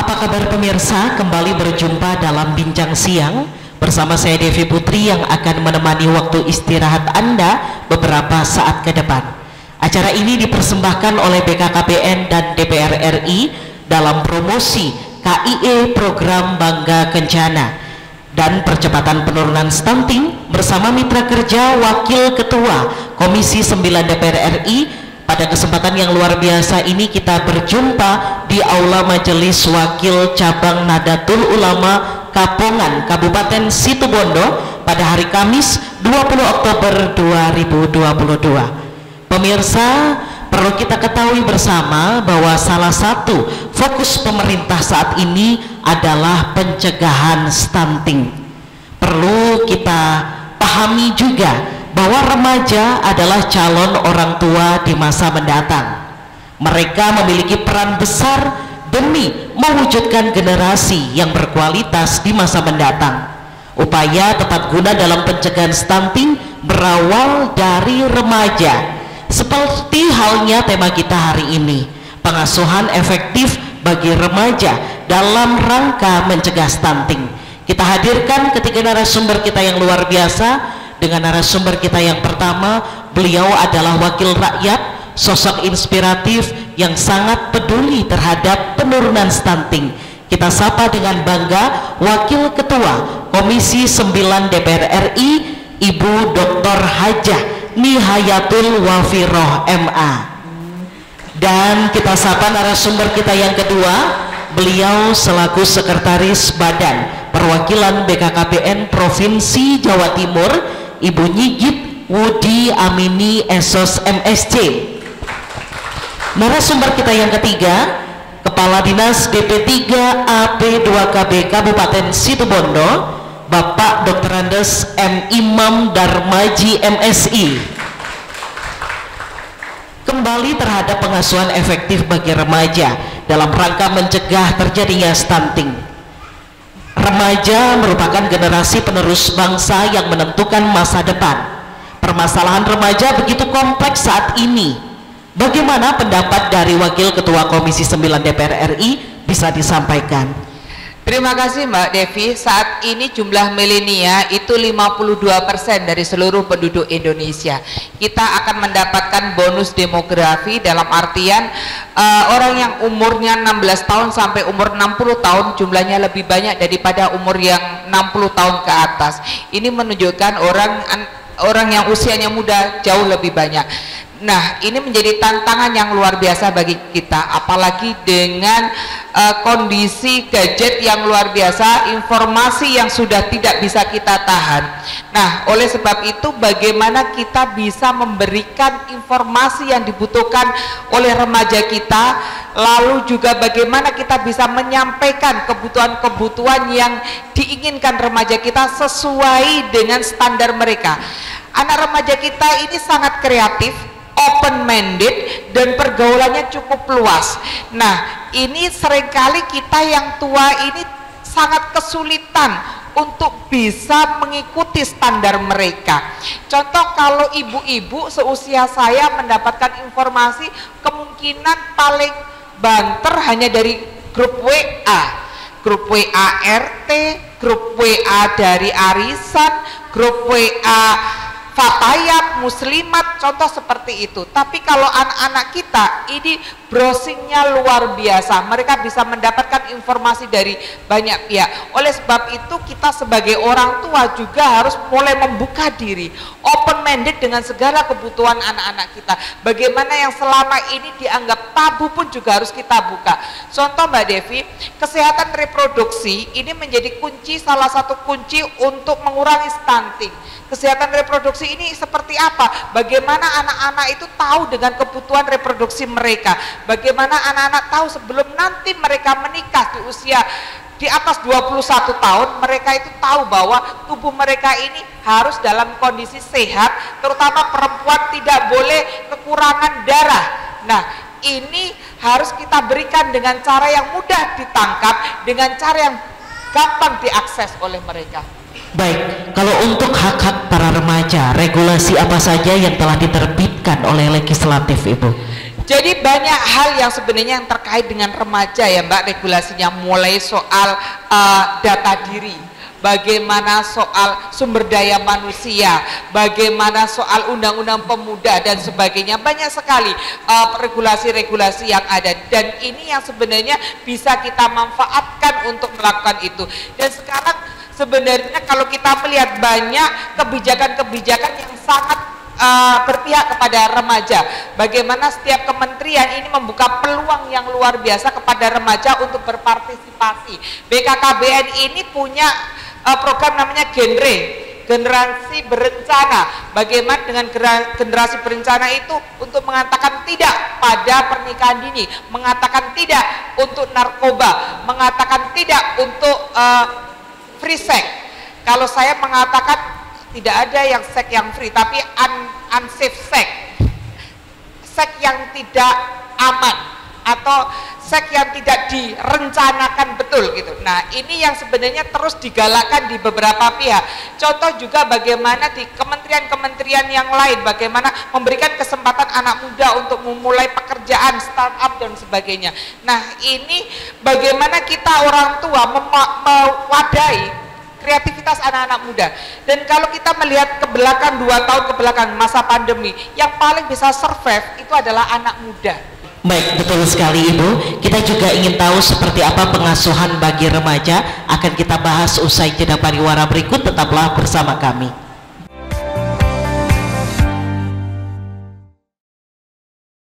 Apa kabar pemirsa? Kembali berjumpa dalam Bincang Siang bersama saya Devi Putri yang akan menemani waktu istirahat Anda beberapa saat ke depan. Acara ini dipersembahkan oleh BKKBN dan DPR RI dalam promosi KIE Program Bangga Kencana dan Percepatan Penurunan Stunting bersama mitra kerja Wakil Ketua Komisi 9 DPR RI. Pada kesempatan yang luar biasa ini kita berjumpa di Aula Majelis Wakil Cabang Nahdlatul Ulama Kapongan Kabupaten Situbondo pada hari Kamis 20 Oktober 2022. Pemirsa, perlu kita ketahui bersama bahwa salah satu fokus pemerintah saat ini adalah pencegahan stunting. Perlu kita pahami juga bahwa remaja adalah calon orang tua di masa mendatang. Mereka memiliki peran besar demi mewujudkan generasi yang berkualitas di masa mendatang. Upaya tepat guna dalam pencegahan stunting berawal dari remaja. Seperti halnya tema kita hari ini, pengasuhan efektif bagi remaja dalam rangka mencegah stunting. Kita hadirkan ketiga narasumber kita yang luar biasa. Dengan narasumber kita yang pertama, beliau adalah wakil rakyat, sosok inspiratif yang sangat peduli terhadap penurunan stunting. Kita sapa dengan bangga Wakil Ketua Komisi 9 DPR RI, Ibu Dr. Hajah Nihayatul Wafiroh MA. Dan kita sapa narasumber kita yang kedua, beliau selaku Sekretaris Badan Perwakilan BKKBN Provinsi Jawa Timur, Ibu Nyigit Wudi Amini Esos MSc. Narasumber kita yang ketiga, Kepala Dinas DP3 AP2KB Kabupaten Situbondo, Bapak Dr. Andes M. Imam Darmaji MSI. Kembali terhadap pengasuhan efektif bagi remaja dalam rangka mencegah terjadinya stunting. Remaja merupakan generasi penerus bangsa yang menentukan masa depan. Permasalahan remaja begitu kompleks saat ini. Bagaimana pendapat dari Wakil Ketua Komisi 9 DPR RI bisa disampaikan? Terima kasih Mbak Devi. Saat ini jumlah milenia itu 52% dari seluruh penduduk Indonesia. Kita akan mendapatkan bonus demografi dalam artian orang yang umurnya 16 tahun sampai umur 60 tahun jumlahnya lebih banyak daripada umur yang 60 tahun ke atas. Ini menunjukkan orang yang usianya muda jauh lebih banyak. Nah, ini menjadi tantangan yang luar biasa bagi kita, apalagi dengan kondisi gadget yang luar biasa, informasi yang sudah tidak bisa kita tahan. Nah, oleh sebab itu bagaimana kita bisa memberikan informasi yang dibutuhkan oleh remaja kita, lalu juga bagaimana kita bisa menyampaikan kebutuhan-kebutuhan yang diinginkan remaja kita sesuai dengan standar mereka. Anak remaja kita ini sangat kreatif, open-minded, dan pergaulannya cukup luas. Nah, ini seringkali kita yang tua ini sangat kesulitan untuk bisa mengikuti standar mereka. Contoh, kalau ibu-ibu seusia saya mendapatkan informasi, kemungkinan paling banter hanya dari grup WA, grup WA RT, grup WA dari arisan, grup WA Fatayat, Muslimat, contoh seperti itu. Tapi kalau anak-anak kita ini browsingnya luar biasa, mereka bisa mendapatkan informasi dari banyak pihak. Oleh sebab itu kita sebagai orang tua juga harus mulai membuka diri, open-minded dengan segala kebutuhan anak-anak kita. Bagaimana yang selama ini dianggap tabu pun juga harus kita buka. Contoh Mbak Devi, kesehatan reproduksi ini menjadi kunci, salah satu kunci untuk mengurangi stunting. Kesehatan reproduksi ini seperti apa? Bagaimana anak-anak itu tahu dengan kebutuhan reproduksi mereka? Bagaimana anak-anak tahu sebelum nanti mereka menikah di usia di atas 21 tahun, mereka itu tahu bahwa tubuh mereka ini harus dalam kondisi sehat, terutama perempuan tidak boleh kekurangan darah. Nah, ini harus kita berikan dengan cara yang mudah ditangkap, dengan cara yang gampang diakses oleh mereka. Baik, kalau untuk hak-hak para remaja, regulasi apa saja yang telah diterbitkan oleh legislatif, Ibu? Jadi banyak hal yang sebenarnya yang terkait dengan remaja ya Mbak, regulasinya mulai soal data diri, bagaimana soal sumber daya manusia, bagaimana soal undang-undang pemuda dan sebagainya. Banyak sekali regulasi-regulasi yang ada, dan ini yang sebenarnya bisa kita manfaatkan untuk melakukan itu. Dan sekarang sebenarnya kalau kita melihat banyak kebijakan-kebijakan yang sangat berpihak kepada remaja, bagaimana setiap kementerian ini membuka peluang yang luar biasa kepada remaja untuk berpartisipasi. BKKBN ini punya program namanya generasi berencana. Bagaimana dengan generasi berencana itu untuk mengatakan tidak pada pernikahan dini, mengatakan tidak untuk narkoba, mengatakan tidak untuk free sex. Kalau saya mengatakan tidak ada yang seks yang free, tapi unsafe sex, seks yang tidak aman atau seks yang tidak direncanakan betul gitu. Nah, ini yang sebenarnya terus digalakkan di beberapa pihak. Contoh juga bagaimana di kementerian-kementerian yang lain, bagaimana memberikan kesempatan anak muda untuk memulai pekerjaan, startup dan sebagainya. Nah, ini bagaimana kita orang tua mewadai kreativitas anak-anak muda. Dan kalau kita melihat ke belakang 2 tahun ke belakang masa pandemi, yang paling bisa survive itu adalah anak muda. Baik, betul sekali Ibu. Kita juga ingin tahu seperti apa pengasuhan bagi remaja. Akan kita bahas usai jeda pariwara berikut. Tetaplah bersama kami.